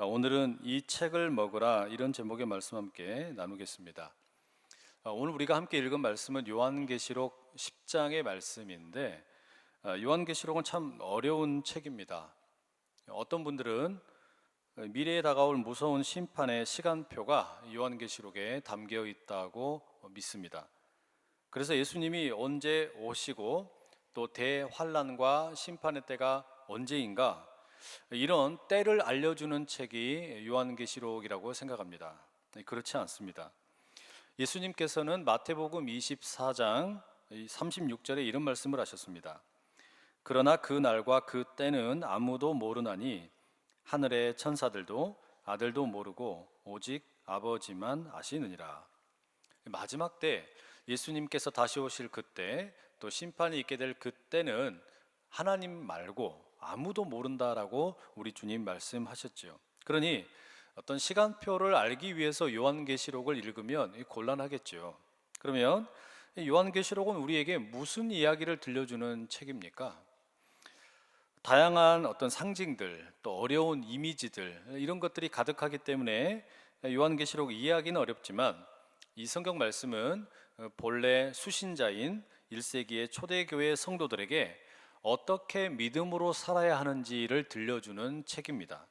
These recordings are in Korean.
오늘은 이 책을 먹으라 이런 제목의 말씀 함께 나누겠습니다. 오늘 우리가 함께 읽은 말씀은 요한계시록 10장의 말씀인데 요한계시록은 참 어려운 책입니다. 어떤 분들은 미래에 다가올 무서운 심판의 시간표가 요한계시록에 담겨 있다고 믿습니다. 그래서 예수님이 언제 오시고 또 대환란과 심판의 때가 언제인가, 이런 때를 알려주는 책이 요한계시록이라고 생각합니다. 그렇지 않습니다. 예수님께서는 마태복음 24장 36절에 이런 말씀을 하셨습니다. 그러나 그 날과 그 때는 아무도 모르나니 하늘의 천사들도 아들도 모르고 오직 아버지만 아시느니라. 마지막 때 예수님께서 다시 오실 그때, 또 심판이 있게 될 그때는 하나님 말고 아무도 모른다라고 우리 주님 말씀하셨죠. 그러니 어떤 시간표를 알기 위해서 요한계시록을 읽으면 곤란하겠죠. 그러면 요한계시록은 우리에게 무슨 이야기를 들려주는 책입니까? 다양한 어떤 상징들, 또 어려운 이미지들, 이런 것들이 가득하기 때문에 요한계시록 이해하기는 어렵지만, 이 성경 말씀은 본래 수신자인 1세기의 초대교회 성도들에게 어떻게 믿음으로 살아야 하는지를 들려주는 책입니다.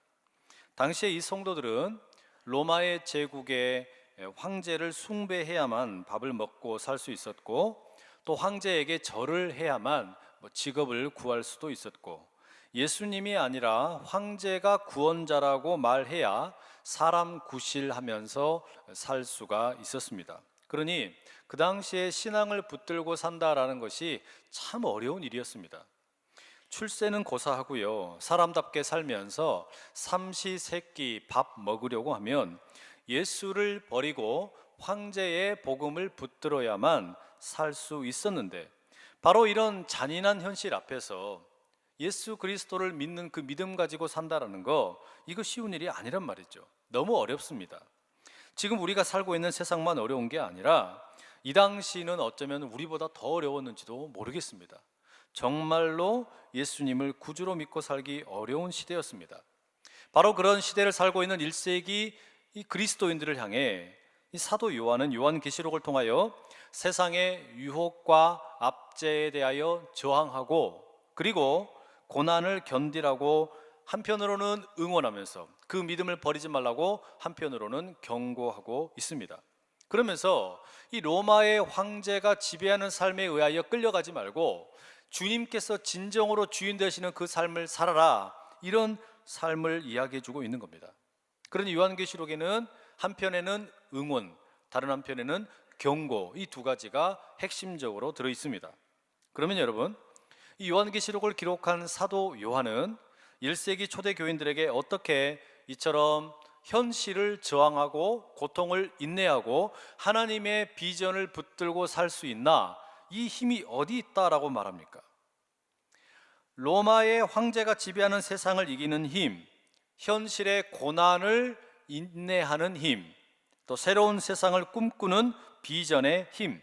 당시에 이 성도들은 로마의 제국의 황제를 숭배해야만 밥을 먹고 살 수 있었고, 또 황제에게 절을 해야만 직업을 구할 수도 있었고, 예수님이 아니라 황제가 구원자라고 말해야 사람 구실하면서 살 수가 있었습니다. 그러니 그 당시에 신앙을 붙들고 산다라는 것이 참 어려운 일이었습니다. 출세는 고사하고요, 사람답게 살면서 삼시세끼 밥 먹으려고 하면 예수를 버리고 황제의 복음을 붙들어야만 살 수 있었는데, 바로 이런 잔인한 현실 앞에서 예수 그리스도를 믿는 그 믿음 가지고 산다라는 거, 이거 쉬운 일이 아니란 말이죠. 너무 어렵습니다. 지금 우리가 살고 있는 세상만 어려운 게 아니라 이 당시는 어쩌면 우리보다 더 어려웠는지도 모르겠습니다. 정말로 예수님을 구주로 믿고 살기 어려운 시대였습니다. 바로 그런 시대를 살고 있는 1세기 이 그리스도인들을 향해 이 사도 요한은 요한계시록을 통하여 세상의 유혹과 압제에 대하여 저항하고, 그리고 고난을 견디라고 한편으로는 응원하면서 그 믿음을 버리지 말라고 한편으로는 경고하고 있습니다. 그러면서 이 로마의 황제가 지배하는 삶에 의하여 끌려가지 말고 주님께서 진정으로 주인 되시는 그 삶을 살아라, 이런 삶을 이야기해 주고 있는 겁니다. 그러니 요한계시록에는 한편에는 응원, 다른 한편에는 경고, 이 두 가지가 핵심적으로 들어 있습니다. 그러면 여러분, 이 요한계시록을 기록한 사도 요한은 1세기 초대 교인들에게 어떻게 이처럼 현실을 저항하고 고통을 인내하고 하나님의 비전을 붙들고 살 수 있나, 이 힘이 어디 있다라고 말합니까? 로마의 황제가 지배하는 세상을 이기는 힘, 현실의 고난을 인내하는 힘, 또 새로운 세상을 꿈꾸는 비전의 힘,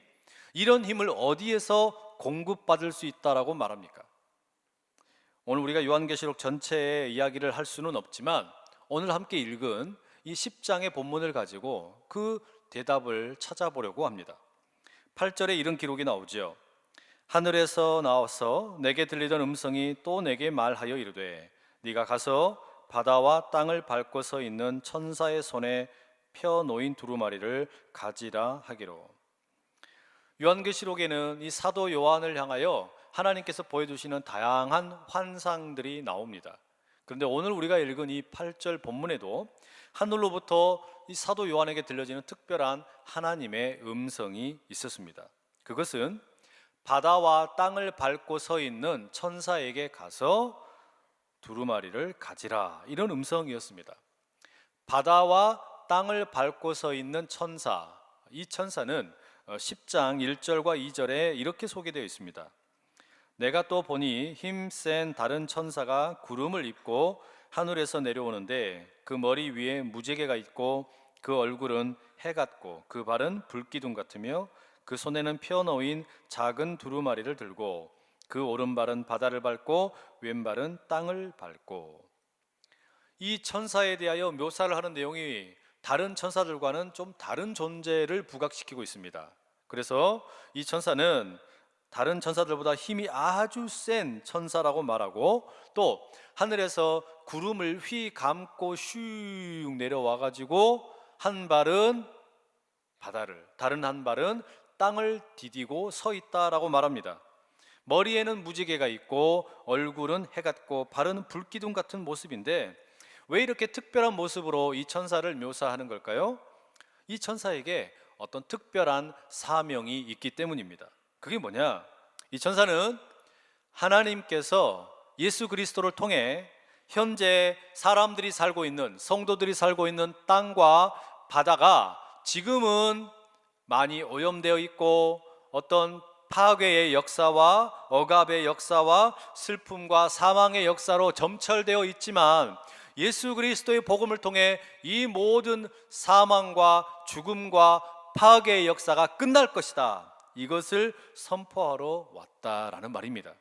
이런 힘을 어디에서 공급받을 수 있다라고 말합니까? 오늘 우리가 요한계시록 전체의 이야기를 할 수는 없지만, 오늘 함께 읽은 이 10장의 본문을 가지고 그 대답을 찾아보려고 합니다. 8절에 이런 기록이 나오죠. 하늘에서 나와서 내게 들리던 음성이 또 내게 말하여 이르되, 네가 가서 바다와 땅을 밟고 서 있는 천사의 손에 펴 놓인 두루마리를 가지라 하기로. 요한계시록에는 이 사도 요한을 향하여 하나님께서 보여주시는 다양한 환상들이 나옵니다. 그런데 오늘 우리가 읽은 이 8절 본문에도 하늘로부터 이 사도 요한에게 들려지는 특별한 하나님의 음성이 있었습니다. 그것은 바다와 땅을 밟고 서 있는 천사에게 가서 두루마리를 가지라, 이런 음성이었습니다. 바다와 땅을 밟고 서 있는 천사, 이 천사는 10장 1절과 2절에 이렇게 소개되어 있습니다. 내가 또 보니 힘센 다른 천사가 구름을 입고 하늘에서 내려오는데, 그 머리 위에 무지개가 있고 그 얼굴은 해 같고 그 발은 불기둥 같으며 그 손에는 펴놓인 작은 두루마리를 들고 그 오른발은 바다를 밟고 왼발은 땅을 밟고. 이 천사에 대하여 묘사를 하는 내용이 다른 천사들과는 좀 다른 존재를 부각시키고 있습니다. 그래서 이 천사는 다른 천사들보다 힘이 아주 센 천사라고 말하고, 또 하늘에서 구름을 휘 감고 슉 내려와 가지고 한 발은 바다를, 다른 한 발은 땅을 디디고 서 있다라고 말합니다. 머리에는 무지개가 있고 얼굴은 해 같고 발은 불기둥 같은 모습인데, 왜 이렇게 특별한 모습으로 이 천사를 묘사하는 걸까요? 이 천사에게 어떤 특별한 사명이 있기 때문입니다. 그게 뭐냐? 이 천사는 하나님께서 예수 그리스도를 통해 현재 사람들이 살고 있는, 성도들이 살고 있는 땅과 바다가 지금은 많이 오염되어 있고 어떤 파괴의 역사와 억압의 역사와 슬픔과 사망의 역사로 점철되어 있지만, 예수 그리스도의 복음을 통해 이 모든 사망과 죽음과 파괴의 역사가 끝날 것이다, 이것을 선포하러 왔다라는 말입니다.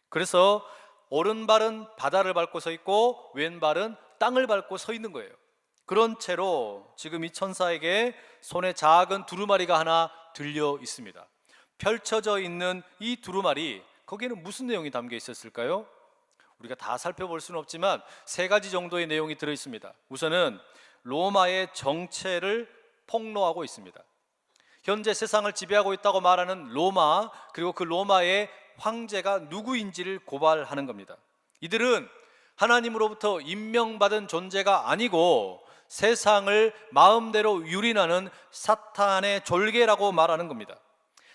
그래서 오른발은 바다를 밟고 서 있고 왼발은 땅을 밟고 서 있는 거예요. 그런 채로 지금 이 천사에게 손에 작은 두루마리가 하나 들려 있습니다. 펼쳐져 있는 이 두루마리, 거기에는 무슨 내용이 담겨 있었을까요? 우리가 다 살펴볼 수는 없지만 세 가지 정도의 내용이 들어 있습니다. 우선은 로마의 정체를 폭로하고 있습니다. 현재 세상을 지배하고 있다고 말하는 로마, 그리고 그 로마의 황제가 누구인지를 고발하는 겁니다. 이들은 하나님으로부터 임명받은 존재가 아니고 세상을 마음대로 유린하는 사탄의 졸개라고 말하는 겁니다.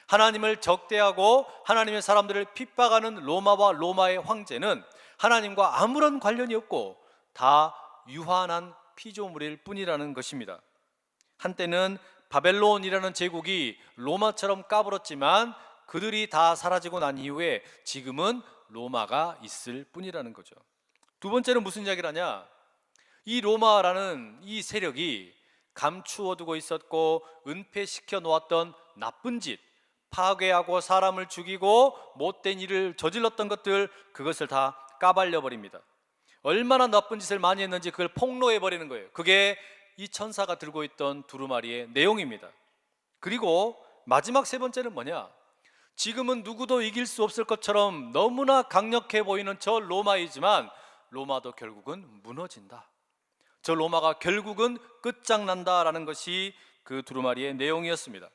하나님을 적대하고 하나님의 사람들을 핍박하는 로마와 로마의 황제는 하나님과 아무런 관련이 없고 다 유한한 피조물일 뿐이라는 것입니다. 한때는 바벨론이라는 제국이 로마처럼 까불었지만 그들이 다 사라지고 난 이후에 지금은 로마가 있을 뿐이라는 거죠. 두 번째는 무슨 이야기를 하냐? 이 로마라는 이 세력이 감추어두고 있었고 은폐시켜 놓았던 나쁜 짓, 파괴하고 사람을 죽이고 못된 일을 저질렀던 것들, 그것을 다 까발려 버립니다. 얼마나 나쁜 짓을 많이 했는지 그걸 폭로해 버리는 거예요. 그게 이 천사가 들고 있던 두루마리의 내용입니다. 그리고 마지막 세 번째는 뭐냐? 지금은 누구도 이길 수 없을 것처럼 너무나 강력해 보이는 저 로마이지만 로마도 결국은 무너진다, 저 로마가 결국은 끝장난다라는 것이 그 두루마리의 내용이었습니다.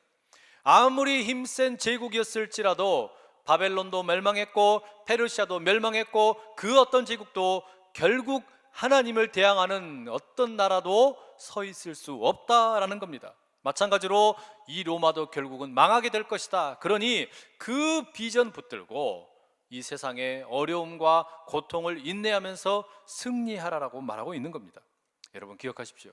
아무리 힘센 제국이었을지라도 바벨론도 멸망했고 페르시아도 멸망했고 그 어떤 제국도 결국 하나님을 대항하는 어떤 나라도 서 있을 수 없다라는 겁니다. 마찬가지로 이 로마도 결국은 망하게 될 것이다. 그러니 그 비전 붙들고 이 세상의 어려움과 고통을 인내하면서 승리하라라고 말하고 있는 겁니다. 여러분 기억하십시오.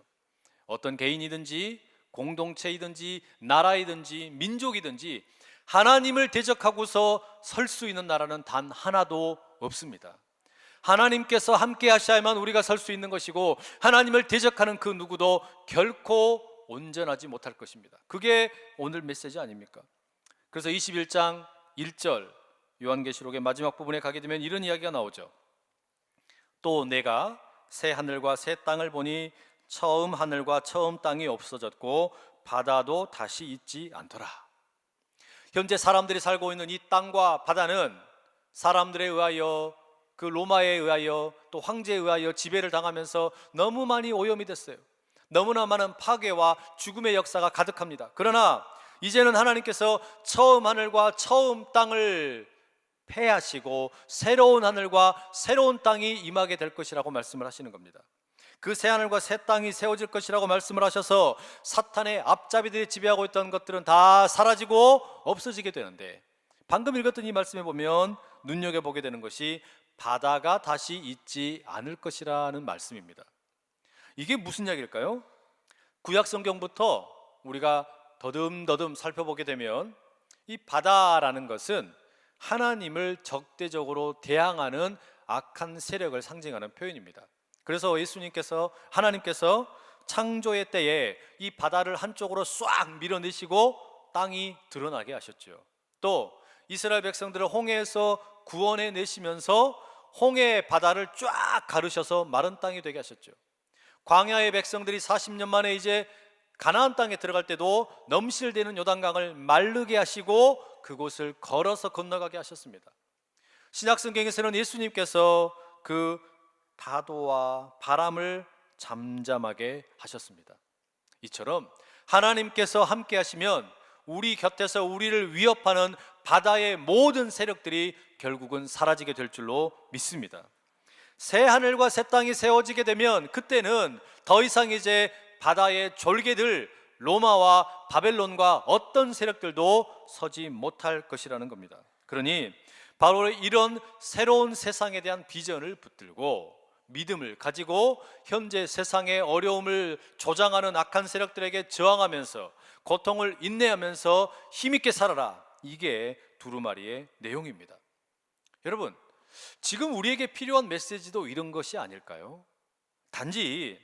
어떤 개인이든지 공동체이든지 나라이든지 민족이든지 하나님을 대적하고서 설 수 있는 나라는 단 하나도 없습니다. 하나님께서 함께 하셔야만 우리가 설 수 있는 것이고, 하나님을 대적하는 그 누구도 결코 온전하지 못할 것입니다. 그게 오늘 메시지 아닙니까? 그래서 21장 1절 요한계시록의 마지막 부분에 가게 되면 이런 이야기가 나오죠. 또 내가 새 하늘과 새 땅을 보니 처음 하늘과 처음 땅이 없어졌고 바다도 다시 있지 않더라. 현재 사람들이 살고 있는 이 땅과 바다는 사람들에 의하여, 그 로마에 의하여, 또 황제에 의하여 지배를 당하면서 너무 많이 오염이 됐어요. 너무나 많은 파괴와 죽음의 역사가 가득합니다. 그러나 이제는 하나님께서 처음 하늘과 처음 땅을 폐하시고 새로운 하늘과 새로운 땅이 임하게 될 것이라고 말씀을 하시는 겁니다. 그 새 하늘과 새 땅이 세워질 것이라고 말씀을 하셔서 사탄의 앞잡이들이 지배하고 있던 것들은 다 사라지고 없어지게 되는데, 방금 읽었던 이 말씀에 보면 눈여겨보게 되는 것이 바다가 다시 있지 않을 것이라는 말씀입니다. 이게 무슨 이야기일까요? 구약 성경부터 우리가 더듬더듬 살펴보게 되면 이 바다라는 것은 하나님을 적대적으로 대항하는 악한 세력을 상징하는 표현입니다. 그래서 예수님께서, 하나님께서 창조의 때에 이 바다를 한쪽으로 싹 밀어내시고 땅이 드러나게 하셨죠. 또 이스라엘 백성들을 홍해에서 구원해 내시면서 홍해 바다를 쫙 가르셔서 마른 땅이 되게 하셨죠. 광야의 백성들이 40년 만에 이제 가나안 땅에 들어갈 때도 넘실대는 요단강을 마르게 하시고 그곳을 걸어서 건너가게 하셨습니다. 신약성경에서는 예수님께서 그 파도와 바람을 잠잠하게 하셨습니다. 이처럼 하나님께서 함께 하시면 우리 곁에서 우리를 위협하는 바다의 모든 세력들이 결국은 사라지게 될 줄로 믿습니다. 새 하늘과 새 땅이 세워지게 되면 그때는 더 이상 이제 바다의 졸개들 로마와 바벨론과 어떤 세력들도 서지 못할 것이라는 겁니다. 그러니 바로 이런 새로운 세상에 대한 비전을 붙들고 믿음을 가지고 현재 세상의 어려움을 조장하는 악한 세력들에게 저항하면서 고통을 인내하면서 힘있게 살아라. 이게 두루마리의 내용입니다. 여러분, 지금 우리에게 필요한 메시지도 이런 것이 아닐까요? 단지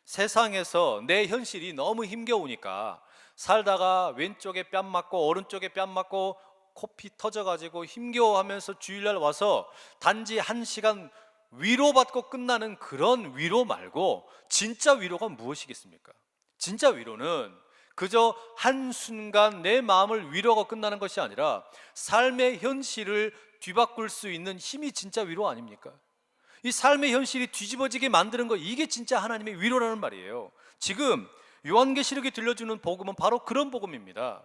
세상에서 내 현실이 너무 힘겨우니까 살다가 왼쪽에 뺨 맞고 오른쪽에 뺨 맞고 코피 터져가지고 힘겨워하면서 주일날 와서 단지 1시간 위로받고 끝나는 그런 위로 말고 진짜 위로가 무엇이겠습니까? 진짜 위로는 그저 한순간 내 마음을 위로하고 끝나는 것이 아니라 삶의 현실을 뒤바꿀 수 있는 힘이 진짜 위로 아닙니까? 이 삶의 현실이 뒤집어지게 만드는 거, 이게 진짜 하나님의 위로라는 말이에요. 지금 요한계시록이 들려주는 복음은 바로 그런 복음입니다.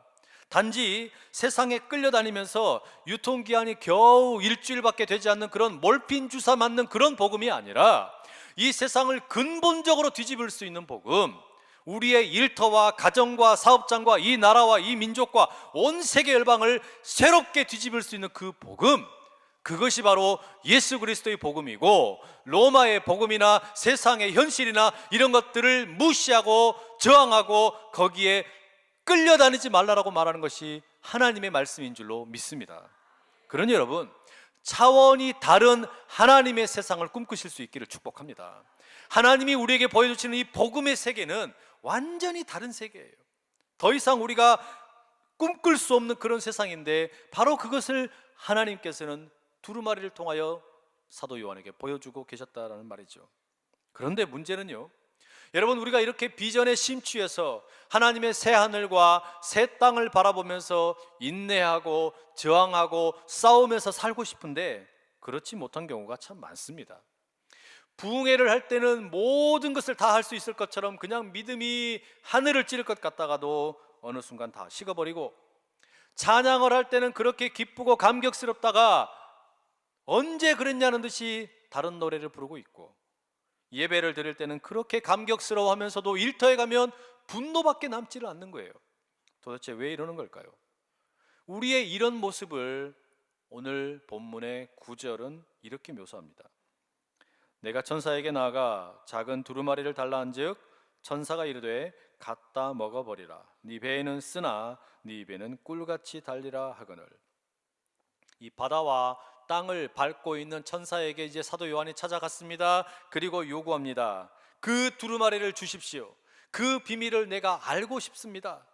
단지 세상에 끌려다니면서 유통기한이 겨우 일주일밖에 되지 않는 그런 몰핀 주사 맞는 그런 복음이 아니라 이 세상을 근본적으로 뒤집을 수 있는 복음, 우리의 일터와 가정과 사업장과 이 나라와 이 민족과 온 세계 열방을 새롭게 뒤집을 수 있는 그 복음, 그것이 바로 예수 그리스도의 복음이고, 로마의 복음이나 세상의 현실이나 이런 것들을 무시하고 저항하고 거기에 끌려다니지 말라라고 말하는 것이 하나님의 말씀인 줄로 믿습니다. 그러니 여러분, 차원이 다른 하나님의 세상을 꿈꾸실 수 있기를 축복합니다. 하나님이 우리에게 보여주시는 이 복음의 세계는 완전히 다른 세계예요. 더 이상 우리가 꿈꿀 수 없는 그런 세상인데 바로 그것을 하나님께서는 두루마리를 통하여 사도 요한에게 보여주고 계셨다라는 말이죠. 그런데 문제는요, 여러분, 우리가 이렇게 비전에 심취해서 하나님의 새 하늘과 새 땅을 바라보면서 인내하고 저항하고 싸우면서 살고 싶은데 그렇지 못한 경우가 참 많습니다. 부흥회를 할 때는 모든 것을 다 할 수 있을 것처럼 그냥 믿음이 하늘을 찌를 것 같다가도 어느 순간 다 식어버리고, 찬양을 할 때는 그렇게 기쁘고 감격스럽다가 언제 그랬냐는 듯이 다른 노래를 부르고 있고, 예배를 드릴 때는 그렇게 감격스러워하면서도 일터에 가면 분노밖에 남지를 않는 거예요. 도대체 왜 이러는 걸까요? 우리의 이런 모습을 오늘 본문의 9절은 이렇게 묘사합니다. 내가 천사에게 나아가 작은 두루마리를 달라 한즉 천사가 이르되 갖다 먹어버리라. 네 배에는 쓰나 네 입에는 꿀같이 달리라 하거늘. 이 바다와 땅을 밟고 있는 천사에게 이제 사도 요한이 찾아갔습니다. 그리고 요구합니다. 그 두루마리를 주십시오. 그 비밀을 내가 알고 싶습니다.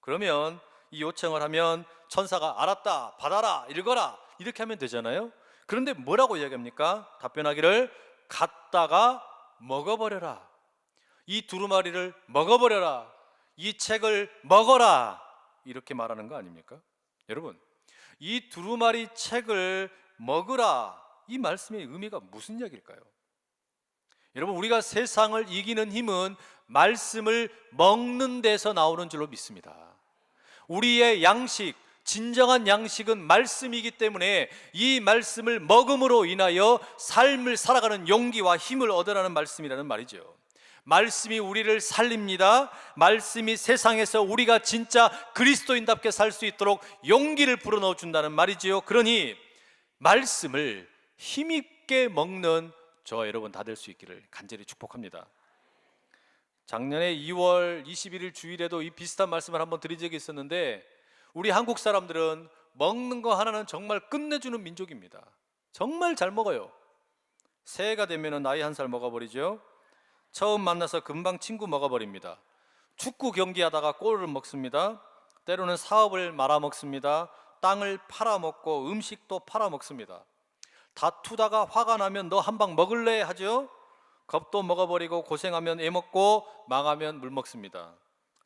그러면 이 요청을 하면 천사가 알았다, 받아라, 읽어라 이렇게 하면 되잖아요. 그런데 뭐라고 이야기합니까? 답변하기를 갖다가 먹어버려라. 이 두루마리를 먹어버려라. 이 책을 먹어라. 이렇게 말하는 거 아닙니까? 여러분, 이 두루마리 책을 먹으라, 이 말씀의 의미가 무슨 이야기일까요? 여러분, 우리가 세상을 이기는 힘은 말씀을 먹는 데서 나오는 줄로 믿습니다. 우리의 양식, 진정한 양식은 말씀이기 때문에 이 말씀을 먹음으로 인하여 삶을 살아가는 용기와 힘을 얻으라는 말씀이라는 말이죠. 말씀이 우리를 살립니다. 말씀이 세상에서 우리가 진짜 그리스도인답게 살 수 있도록 용기를 불어넣어 준다는 말이지요. 그러니 말씀을 힘있게 먹는 저와 여러분 다 될 수 있기를 간절히 축복합니다. 작년에 2월 21일 주일에도 이 비슷한 말씀을 한번 드린 적이 있었는데, 우리 한국 사람들은 먹는 거 하나는 정말 끝내주는 민족입니다. 정말 잘 먹어요. 새해가 되면 나이 1살 먹어버리죠. 처음 만나서 금방 친구 먹어버립니다. 축구 경기하다가 골을 먹습니다. 때로는 사업을 말아먹습니다. 땅을 팔아먹고 음식도 팔아먹습니다. 다투다가 화가 나면 너 한 방 먹을래 하죠. 겁도 먹어버리고 고생하면 애 먹고 망하면 물 먹습니다.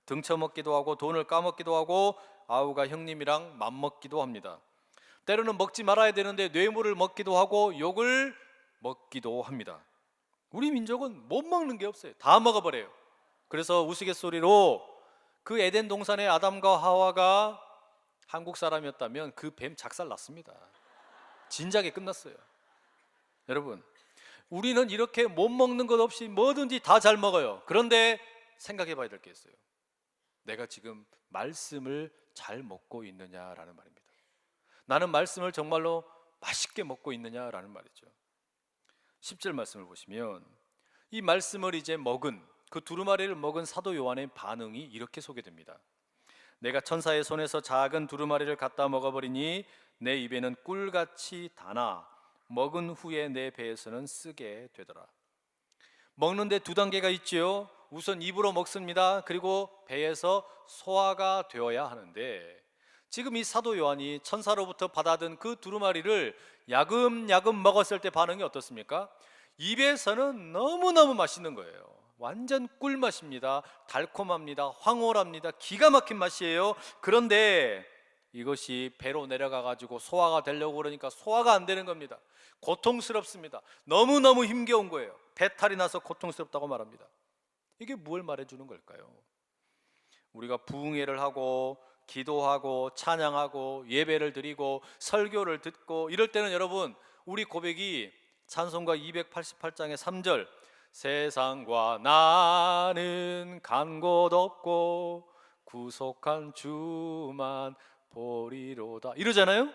등쳐먹기도 하고 돈을 까먹기도 하고 아우가 형님이랑 맘먹기도 합니다. 때로는 먹지 말아야 되는데 뇌물을 먹기도 하고 욕을 먹기도 합니다. 우리 민족은 못 먹는 게 없어요. 다 먹어버려요. 그래서 우스갯소리로 그 에덴 동산의 아담과 하와가 한국 사람이었다면 그 뱀 작살났습니다. 진작에 끝났어요. 여러분, 우리는 이렇게 못 먹는 것 없이 뭐든지 다 잘 먹어요. 그런데 생각해 봐야 될 게 있어요. 내가 지금 말씀을 잘 먹고 있느냐라는 말입니다. 나는 말씀을 정말로 맛있게 먹고 있느냐라는 말이죠. 10절 말씀을 보시면 이 말씀을 이제 먹은 그 두루마리를 먹은 사도 요한의 반응이 이렇게 소개됩니다. 내가 천사의 손에서 작은 두루마리를 갖다 먹어버리니 내 입에는 꿀같이 다나 먹은 후에 내 배에서는 쓰게 되더라. 먹는데 두 단계가 있지요. 우선 입으로 먹습니다. 그리고 배에서 소화가 되어야 하는데 지금 이 사도 요한이 천사로부터 받아든 그 두루마리를 야금야금 먹었을 때 반응이 어떻습니까? 입에서는 너무너무 맛있는 거예요. 완전 꿀맛입니다. 달콤합니다. 황홀합니다. 기가 막힌 맛이에요. 그런데 이것이 배로 내려가 가지고 소화가 되려고 그러니까 소화가 안 되는 겁니다. 고통스럽습니다. 너무너무 힘겨운 거예요. 배탈이 나서 고통스럽다고 말합니다. 이게 뭘 말해주는 걸까요? 우리가 부흥회를 하고 기도하고 찬양하고 예배를 드리고 설교를 듣고 이럴 때는 여러분 우리 고백이 찬송가 288장의 3절 세상과 나는 간 곳 없고 구속한 주만 보리로다 이러잖아요.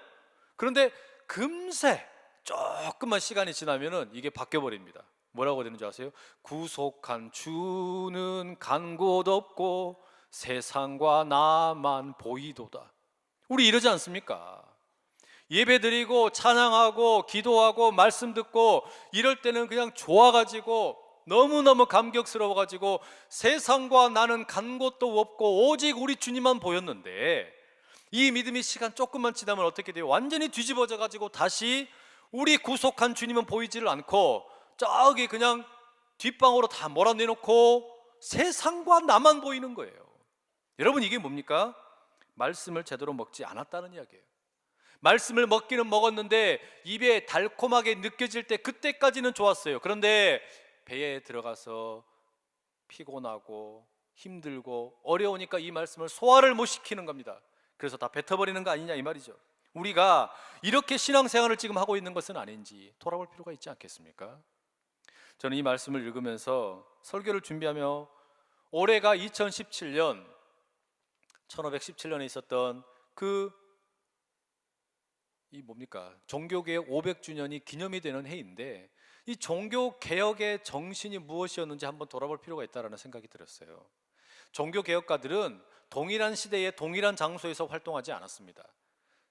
그런데 금세 조금만 시간이 지나면은 이게 바뀌어 버립니다. 뭐라고 되는 줄 아세요? 구속한 주는 간 곳 없고 세상과 나만 보이도다. 우리 이러지 않습니까? 예배 드리고 찬양하고 기도하고 말씀 듣고 이럴 때는 그냥 좋아가지고 너무너무 감격스러워가지고 세상과 나는 간 곳도 없고 오직 우리 주님만 보였는데 이 믿음이 시간 조금만 지나면 어떻게 돼요? 완전히 뒤집어져 가지고 다시 우리 구속한 주님은 보이지를 않고 저기 그냥 뒷방으로 다 몰아내놓고 세상과 나만 보이는 거예요. 여러분 이게 뭡니까? 말씀을 제대로 먹지 않았다는 이야기예요. 말씀을 먹기는 먹었는데 입에 달콤하게 느껴질 때 그때까지는 좋았어요. 그런데 배에 들어가서 피곤하고 힘들고 어려우니까 이 말씀을 소화를 못 시키는 겁니다. 그래서 다 뱉어버리는 거 아니냐 이 말이죠. 우리가 이렇게 신앙생활을 지금 하고 있는 것은 아닌지 돌아볼 필요가 있지 않겠습니까? 저는 이 말씀을 읽으면서 설교를 준비하며 올해가 2017년 1517년에 있었던 종교개혁 500주년이 기념이 되는 해인데 이 종교개혁의 정신이 무엇이었는지 한번 돌아볼 필요가 있다는 생각이 들었어요. 종교개혁가들은 동일한 시대에 동일한 장소에서 활동하지 않았습니다.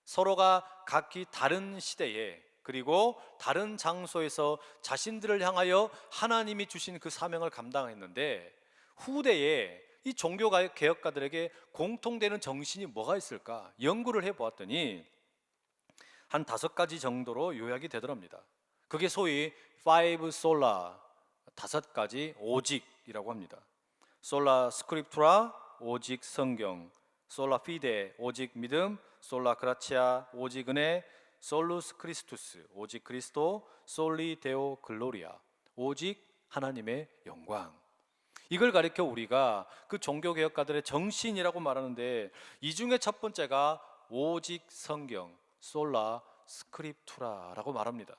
서로가 각기 다른 시대에 그리고 다른 장소에서 자신들을 향하여 하나님이 주신 그 사명을 감당했는데 후대에 이 종교개혁가들에게 공통되는 정신이 뭐가 있을까 연구를 해보았더니 한 5가지 정도로 요약이 되더랍니다. 그게 소위 5 솔라 5가지 오직이라고 합니다. 솔라 스크립투라 오직 성경, 솔라 피데 오직 믿음, 솔라 그라치아 오직 은혜, 솔루스 크리스투스 오직 그리스도, 솔리 데오 글로리아 오직 하나님의 영광. 이걸 가리켜 우리가 그 종교개혁가들의 정신이라고 말하는데 이 중에 첫 번째가 오직 성경, 솔라 스크립투라라고 말합니다.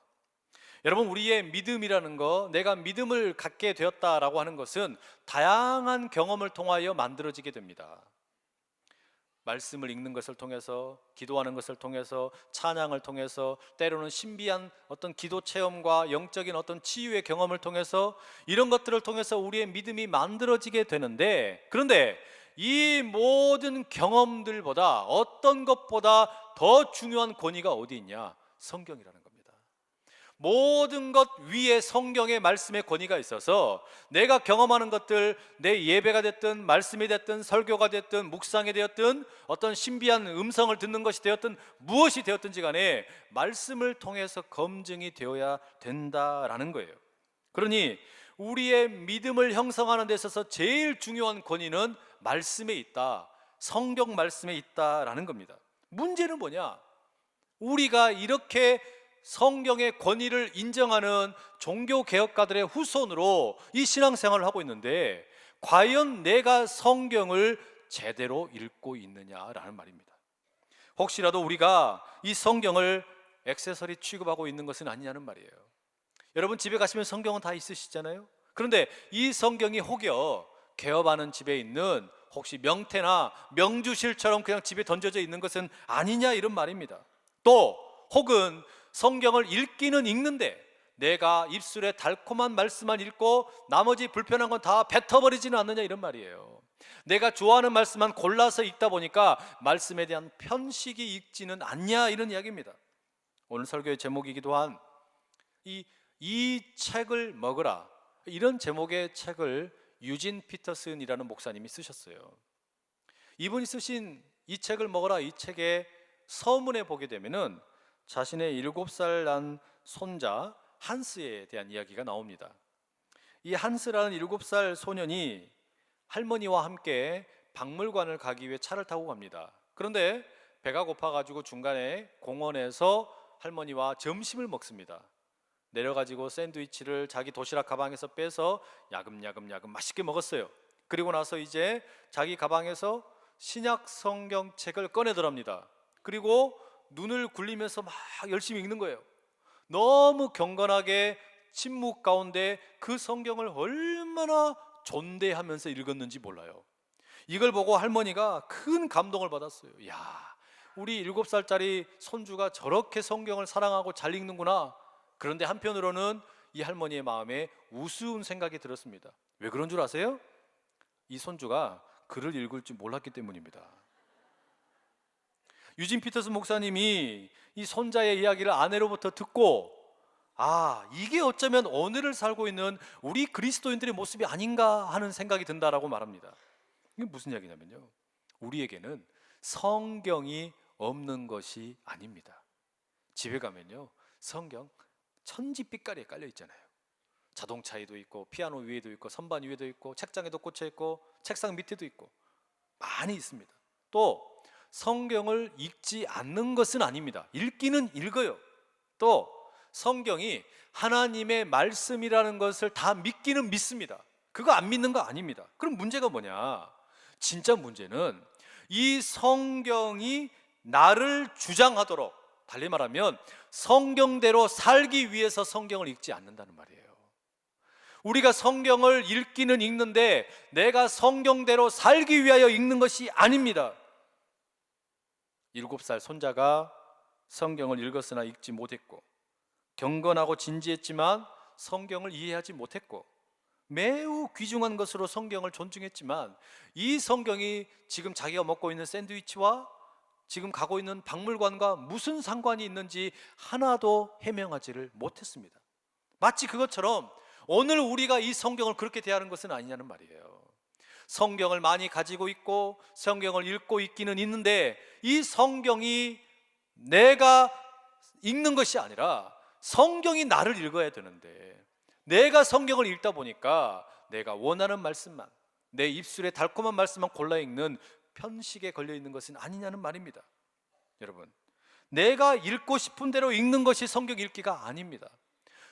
여러분 우리의 믿음이라는 거 내가 믿음을 갖게 되었다라고 하는 것은 다양한 경험을 통하여 만들어지게 됩니다. 말씀을 읽는 것을 통해서 기도하는 것을 통해서 찬양을 통해서 때로는 신비한 어떤 기도 체험과 영적인 어떤 치유의 경험을 통해서 이런 것들을 통해서 우리의 믿음이 만들어지게 되는데 그런데 이 모든 경험들보다 어떤 것보다 더 중요한 권위가 어디 있냐? 성경이라는 겁니다. 모든 것 위에 성경의 말씀의 권위가 있어서 내가 경험하는 것들, 내 예배가 됐든 말씀이 됐든 설교가 됐든 묵상이 되었든 어떤 신비한 음성을 듣는 것이 되었든 무엇이 되었든지 간에 말씀을 통해서 검증이 되어야 된다라는 거예요. 그러니 우리의 믿음을 형성하는 데 있어서 제일 중요한 권위는 말씀에 있다, 성경 말씀에 있다라는 겁니다. 문제는 뭐냐? 우리가 이렇게 성경의 권위를 인정하는 종교개혁가들의 후손으로 이 신앙생활을 하고 있는데 과연 내가 성경을 제대로 읽고 있느냐라는 말입니다. 혹시라도 우리가 이 성경을 액세서리 취급하고 있는 것은 아니냐는 말이에요. 여러분 집에 가시면 성경은 다 있으시잖아요. 그런데 이 성경이 혹여 개업하는 집에 있는 혹시 명태나 명주실처럼 그냥 집에 던져져 있는 것은 아니냐 이런 말입니다. 또 혹은 성경을 읽기는 읽는데 내가 입술에 달콤한 말씀만 읽고 나머지 불편한 건 다 뱉어버리지는 않느냐 이런 말이에요. 내가 좋아하는 말씀만 골라서 읽다 보니까 말씀에 대한 편식이 있지는 않냐 이런 이야기입니다. 오늘 설교의 제목이기도 한 이 책을 먹으라, 이런 제목의 책을 유진 피터슨이라는 목사님이 쓰셨어요. 이분이 쓰신 이 책을 먹으라, 이 책의 서문에 보게 되면은 자신의 7살 난 손자 한스에 대한 이야기가 나옵니다. 이 한스라는 7살 소년이 할머니와 함께 박물관을 가기 위해 차를 타고 갑니다. 그런데 배가 고파가지고 중간에 공원에서 할머니와 점심을 먹습니다. 내려가지고 샌드위치를 자기 도시락 가방에서 빼서 야금야금 맛있게 먹었어요. 그리고 나서 이제 자기 가방에서 신약 성경책을 꺼내더랍니다. 그리고 눈을 굴리면서 막 열심히 읽는 거예요. 너무 경건하게 침묵 가운데 그 성경을 얼마나 존대하면서 읽었는지 몰라요. 이걸 보고 할머니가 큰 감동을 받았어요. 야, 우리 7살짜리 손주가 저렇게 성경을 사랑하고 잘 읽는구나. 그런데 한편으로는 이 할머니의 마음에 우스운 생각이 들었습니다. 왜 그런 줄 아세요? 이 손주가 글을 읽을 줄 몰랐기 때문입니다. 유진 피터슨 목사님이 이 손자의 이야기를 아내로부터 듣고 이게 어쩌면 오늘을 살고 있는 우리 그리스도인들의 모습이 아닌가 하는 생각이 든다라고 말합니다. 이게 무슨 이야기냐면요, 우리에게는 성경이 없는 것이 아닙니다. 집에 가면요 성경 천지빛깔이 깔려 있잖아요. 자동차에도 있고 피아노 위에도 있고 선반 위에도 있고 책장에도 꽂혀 있고 책상 밑에도 있고 많이 있습니다. 또 성경을 읽지 않는 것은 아닙니다. 읽기는 읽어요. 또 성경이 하나님의 말씀이라는 것을 다 믿기는 믿습니다. 그거 안 믿는 거 아닙니다. 그럼 문제가 뭐냐? 진짜 문제는 이 성경이 나를 주장하도록, 달리 말하면 성경대로 살기 위해서 성경을 읽지 않는다는 말이에요. 우리가 성경을 읽기는 읽는데 내가 성경대로 살기 위하여 읽는 것이 아닙니다. 7살 손자가 성경을 읽었으나 읽지 못했고, 경건하고 진지했지만 성경을 이해하지 못했고, 매우 귀중한 것으로 성경을 존중했지만 이 성경이 지금 자기가 먹고 있는 샌드위치와 지금 가고 있는 박물관과 무슨 상관이 있는지 하나도 해명하지를 못했습니다. 마치 그것처럼 오늘 우리가 이 성경을 그렇게 대하는 것은 아니냐는 말이에요. 성경을 많이 가지고 있고 성경을 읽고 있기는 있는데 이 성경이 내가 읽는 것이 아니라 성경이 나를 읽어야 되는데, 내가 성경을 읽다 보니까 내가 원하는 말씀만, 내 입술에 달콤한 말씀만 골라 읽는 편식에 걸려 있는 것은 아니냐는 말입니다. 여러분, 내가 읽고 싶은 대로 읽는 것이 성경 읽기가 아닙니다.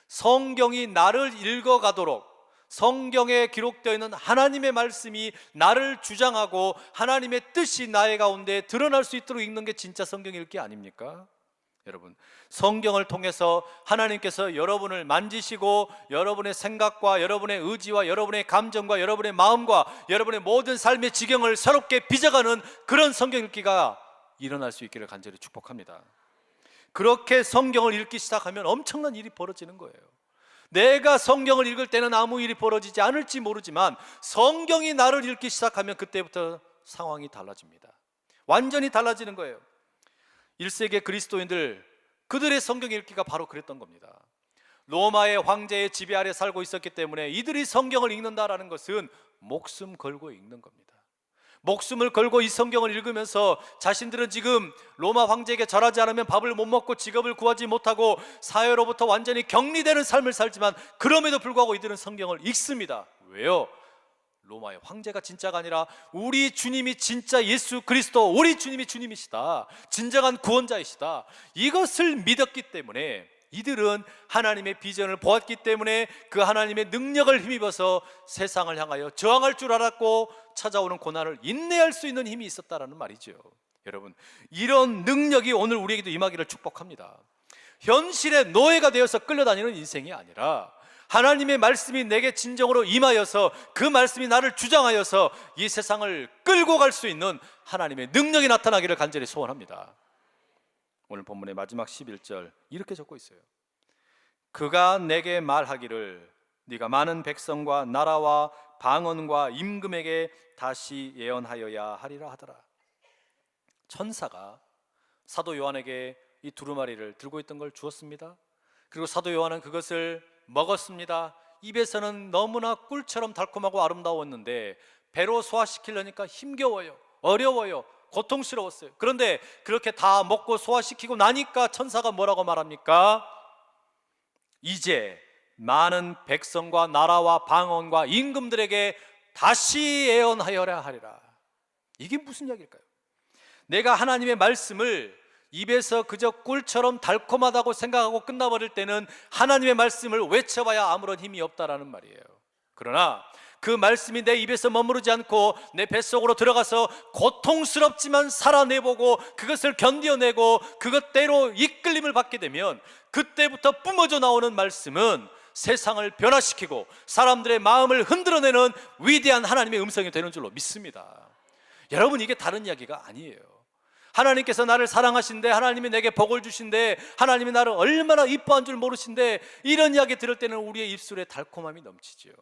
성경이 나를 읽어가도록, 성경에 기록되어 있는 하나님의 말씀이 나를 주장하고 하나님의 뜻이 나의 가운데 드러날 수 있도록 읽는 게 진짜 성경 읽기 아닙니까? 여러분, 성경을 통해서 하나님께서 여러분을 만지시고 여러분의 생각과 여러분의 의지와 여러분의 감정과 여러분의 마음과 여러분의 모든 삶의 지경을 새롭게 빚어가는 그런 성경 읽기가 일어날 수 있기를 간절히 축복합니다. 그렇게 성경을 읽기 시작하면 엄청난 일이 벌어지는 거예요. 내가 성경을 읽을 때는 아무 일이 벌어지지 않을지 모르지만 성경이 나를 읽기 시작하면 그때부터 상황이 달라집니다. 완전히 달라지는 거예요. 1세기 그리스도인들, 그들의 성경 읽기가 바로 그랬던 겁니다. 로마의 황제의 지배 아래 살고 있었기 때문에 이들이 성경을 읽는다라는 것은 목숨 걸고 읽는 겁니다. 목숨을 걸고 이 성경을 읽으면서 자신들은 지금 로마 황제에게 절하지 않으면 밥을 못 먹고 직업을 구하지 못하고 사회로부터 완전히 격리되는 삶을 살지만 그럼에도 불구하고 이들은 성경을 읽습니다. 왜요? 로마의 황제가 진짜가 아니라 우리 주님이 진짜 예수 그리스도, 우리 주님이 주님이시다, 진정한 구원자이시다, 이것을 믿었기 때문에 이들은 하나님의 비전을 보았기 때문에 그 하나님의 능력을 힘입어서 세상을 향하여 저항할 줄 알았고 찾아오는 고난을 인내할 수 있는 힘이 있었다라는 말이죠. 여러분, 이런 능력이 오늘 우리에게도 임하기를 축복합니다. 현실의 노예가 되어서 끌려다니는 인생이 아니라 하나님의 말씀이 내게 진정으로 임하여서 그 말씀이 나를 주장하여서 이 세상을 끌고 갈 수 있는 하나님의 능력이 나타나기를 간절히 소원합니다. 오늘 본문의 마지막 11절 이렇게 적고 있어요. 그가 내게 말하기를 네가 많은 백성과 나라와 방언과 임금에게 다시 예언하여야 하리라 하더라. 천사가 사도 요한에게 이 두루마리를 들고 있던 걸 주었습니다. 그리고 사도 요한은 그것을 먹었습니다. 입에서는 너무나 꿀처럼 달콤하고 아름다웠는데 배로 소화시키려니까 힘겨워요, 어려워요, 고통스러웠어요. 그런데 그렇게 다 먹고 소화시키고 나니까 천사가 뭐라고 말합니까? 이제 많은 백성과 나라와 방언과 임금들에게 다시 예언하여야 하리라. 이게 무슨 이야기일까요? 내가 하나님의 말씀을 입에서 그저 꿀처럼 달콤하다고 생각하고 끝나버릴 때는 하나님의 말씀을 외쳐봐야 아무런 힘이 없다라는 말이에요. 그러나 그 말씀이 내 입에서 머무르지 않고 내 뱃속으로 들어가서 고통스럽지만 살아내보고 그것을 견뎌내고 그것대로 이끌림을 받게 되면 그때부터 뿜어져 나오는 말씀은 세상을 변화시키고 사람들의 마음을 흔들어내는 위대한 하나님의 음성이 되는 줄로 믿습니다. 여러분, 이게 다른 이야기가 아니에요. 하나님께서 나를 사랑하신데, 하나님이 내게 복을 주신데, 하나님이 나를 얼마나 이뻐한 줄 모르신데, 이런 이야기 들을 때는 우리의 입술에 달콤함이 넘치지요.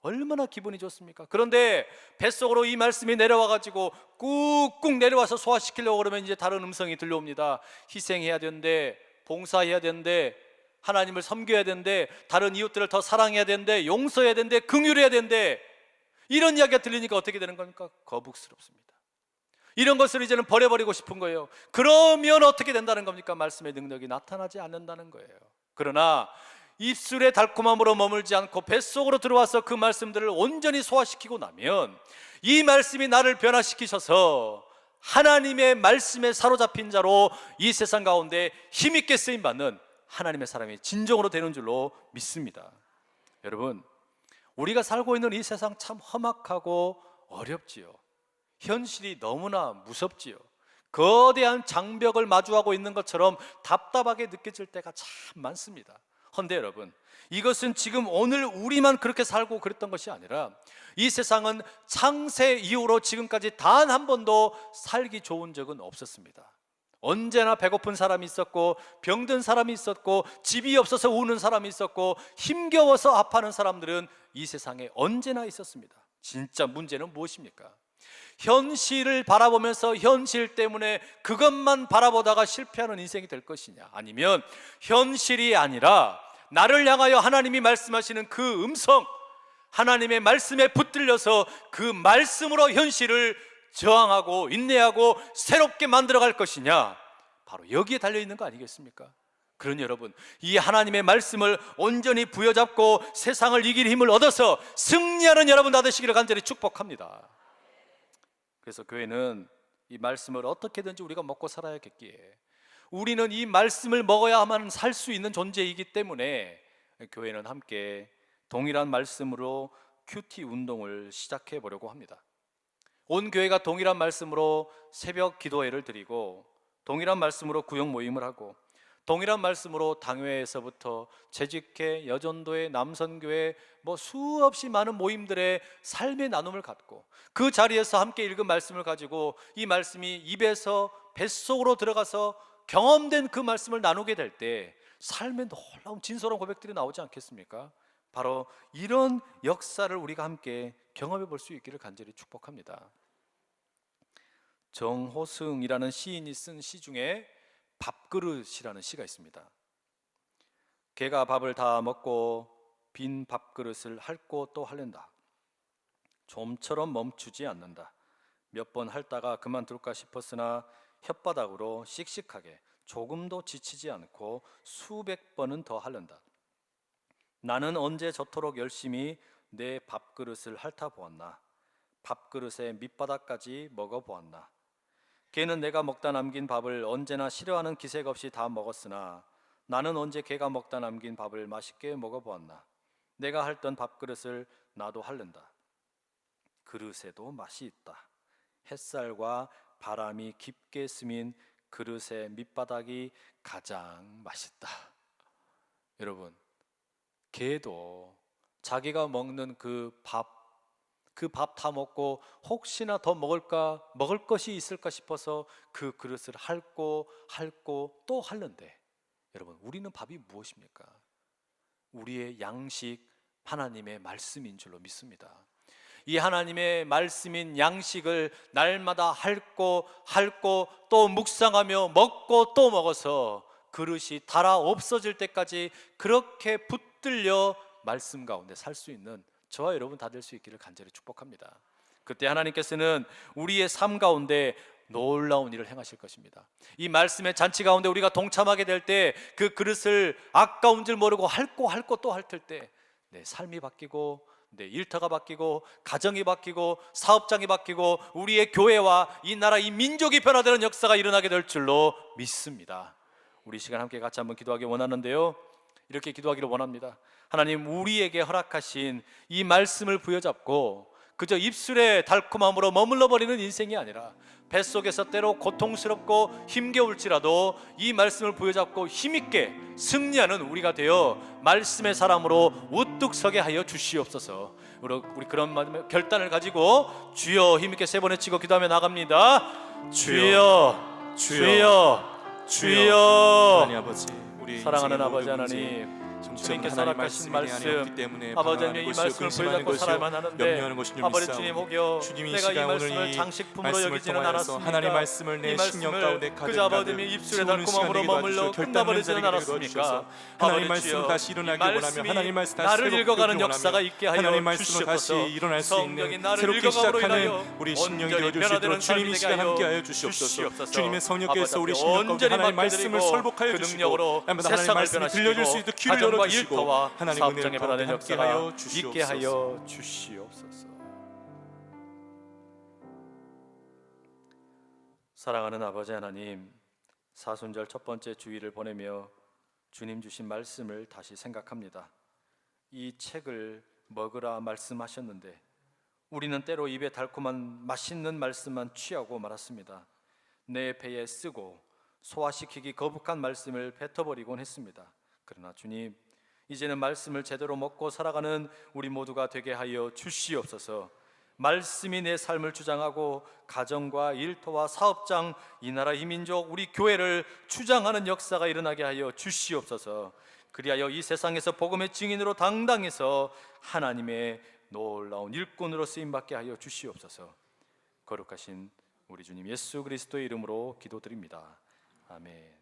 얼마나 기분이 좋습니까? 그런데 뱃속으로 이 말씀이 내려와가지고 꾹꾹 내려와서 소화시키려고 그러면 이제 다른 음성이 들려옵니다. 희생해야 되는데, 봉사해야 되는데, 하나님을 섬겨야 되는데, 다른 이웃들을 더 사랑해야 되는데, 용서해야 되는데, 긍휼해야 되는데, 이런 이야기가 들리니까 어떻게 되는 겁니까? 거북스럽습니다. 이런 것을 이제는 버려버리고 싶은 거예요. 그러면 어떻게 된다는 겁니까? 말씀의 능력이 나타나지 않는다는 거예요. 그러나 입술의 달콤함으로 머물지 않고 뱃속으로 들어와서 그 말씀들을 온전히 소화시키고 나면 이 말씀이 나를 변화시키셔서 하나님의 말씀에 사로잡힌 자로 이 세상 가운데 힘있게 쓰임받는 하나님의 사람이 진정으로 되는 줄로 믿습니다. 여러분, 우리가 살고 있는 이 세상 참 험악하고 어렵지요. 현실이 너무나 무섭지요. 거대한 장벽을 마주하고 있는 것처럼 답답하게 느껴질 때가 참 많습니다. 헌데 여러분, 이것은 지금 오늘 우리만 그렇게 살고 그랬던 것이 아니라 이 세상은 창세 이후로 지금까지 단 한 번도 살기 좋은 적은 없었습니다. 언제나 배고픈 사람이 있었고, 병든 사람이 있었고, 집이 없어서 우는 사람이 있었고, 힘겨워서 아파하는 사람들은 이 세상에 언제나 있었습니다. 진짜 문제는 무엇입니까? 현실을 바라보면서 현실 때문에 그것만 바라보다가 실패하는 인생이 될 것이냐, 아니면 현실이 아니라 나를 향하여 하나님이 말씀하시는 그 음성, 하나님의 말씀에 붙들려서 그 말씀으로 현실을 저항하고 인내하고 새롭게 만들어갈 것이냐, 바로 여기에 달려있는 거 아니겠습니까? 그러니 여러분, 이 하나님의 말씀을 온전히 부여잡고 세상을 이길 힘을 얻어서 승리하는 여러분 다 되시기를 간절히 축복합니다. 그래서 교회는 이 말씀을 어떻게든지 우리가 먹고 살아야겠기에, 우리는 이 말씀을 먹어야만 살 수 있는 존재이기 때문에 교회는 함께 동일한 말씀으로 큐티 운동을 시작해 보려고 합니다. 온 교회가 동일한 말씀으로 새벽 기도회를 드리고, 동일한 말씀으로 구역 모임을 하고, 동일한 말씀으로 당회에서부터 재직회, 여전도회, 남선교회, 수없이 많은 모임들의 삶의 나눔을 갖고, 그 자리에서 함께 읽은 말씀을 가지고 이 말씀이 입에서 뱃속으로 들어가서 경험된 그 말씀을 나누게 될 때 삶의 놀라운 진솔한 고백들이 나오지 않겠습니까? 바로 이런 역사를 우리가 함께 경험해 볼 수 있기를 간절히 축복합니다. 정호승이라는 시인이 쓴 시 중에 밥그릇이라는 시가 있습니다. 개가 밥을 다 먹고 빈 밥그릇을 핥고 또 핥는다. 좀처럼 멈추지 않는다. 몇 번 핥다가 그만둘까 싶었으나 혓바닥으로 씩씩하게 조금도 지치지 않고 수백 번은 더 핥는다. 나는 언제 저토록 열심히 내 밥그릇을 핥아보았나? 밥그릇의 밑바닥까지 먹어보았나? 개는 내가 먹다 남긴 밥을 언제나 싫어하는 기색 없이 다 먹었으나 나는 언제 개가 먹다 남긴 밥을 맛있게 먹어보았나? 내가 핥던 밥그릇을 나도 핥는다. 그릇에도 맛이 있다. 햇살과 바람이 깊게 스민 그릇의 밑바닥이 가장 맛있다. 여러분, 개도 자기가 먹는 그 밥 다 먹고 혹시나 더 먹을 것이 있을까 싶어서 그 그릇을 핥고 또 핥는데, 여러분, 우리는 밥이 무엇입니까? 우리의 양식, 하나님의 말씀인 줄로 믿습니다. 이 하나님의 말씀인 양식을 날마다 핥고 또 묵상하며 먹고 또 먹어서 그릇이 닳아 없어질 때까지 그렇게 붙들려 말씀 가운데 살 수 있는 저와 여러분 다 될 수 있기를 간절히 축복합니다. 그때 하나님께서는 우리의 삶 가운데 놀라운 일을 행하실 것입니다. 이 말씀의 잔치 가운데 우리가 동참하게 될 때 그 그릇을 아까운 줄 모르고 핥고 또 핥을 때 내 삶이 바뀌고 내 일터가 바뀌고 가정이 바뀌고 사업장이 바뀌고 우리의 교회와 이 나라 이 민족이 변화되는 역사가 일어나게 될 줄로 믿습니다. 우리 시간 함께 같이 한번 기도하기 원하는데요, 이렇게 기도하기를 원합니다. 하나님, 우리에게 허락하신 이 말씀을 부여잡고 그저 입술의 달콤함으로 머물러 버리는 인생이 아니라 뱃속에서 때로 고통스럽고 힘겨울지라도 이 말씀을 부여잡고 힘있게 승리하는 우리가 되어 말씀의 사람으로 우뚝 서게 하여 주시옵소서. 우리 그런 결단을 가지고 주여 힘있게 세 번 외치고 기도하며 나갑니다. 주여, 주여, 주여. 하나님 아버지, 우리 사랑하는 아버지 하나님, 주님께서 허락하신 말씀, 아버지 하나님, 이 말씀을 부여잡고 살아야만 하는데 아버지 주님, 혹여 내가 이 말씀을 장식품으로 여기지는 않았습니까? 하나님 말씀을 내 심령 가운데 그저 아버지의 입술의 달콤함으로 머물러 끝나버리지는 않았습니까? 하나님 말씀 다시 일어나기 원하며 하나님 말씀 다시 나를 읽어가는 역사가 있게 하여 하나님 말씀을 다시 주시옵소서. 일어날 수 있는 나를 새롭게 읽어감으로 시작하는 인하여 우리 심령이 온전히 되어주시도록 변화되는 주님 이 시간 삶이 함께 되게 하여 주시옵소서. 주시옵소서. 주님의 성령께서 우리 아버지 심령 가운데 온전히 하나님 말씀을 맡겨드리고 설복하여 그 주시고 능력으로 하나님 세상을 말씀을 들려줄 수 있도록 귀를 가정과 열어주시고 일터와 하나님 사업장에 은혜를 변화된 함께 역사가 하여 있게 주시옵소서. 하여 주시옵소서. 사랑하는 아버지 하나님, 사순절 첫 번째 주일을 보내며 주님 주신 말씀을 다시 생각합니다. 이 책을 먹으라 말씀하셨는데 우리는 때로 입에 달콤한 맛있는 말씀만 취하고 말았습니다. 내 배에 쓰고 소화시키기 거북한 말씀을 뱉어버리곤 했습니다. 그러나 주님, 이제는 말씀을 제대로 먹고 살아가는 우리 모두가 되게 하여 주시옵소서. 말씀이 내 삶을 주장하고 가정과 일터와 사업장, 이 나라 이 민족, 우리 교회를 주장하는 역사가 일어나게 하여 주시옵소서. 그리하여 이 세상에서 복음의 증인으로 당당해서 하나님의 놀라운 일꾼으로 쓰임받게 하여 주시옵소서. 거룩하신 우리 주님 예수 그리스도의 이름으로 기도드립니다. 아멘.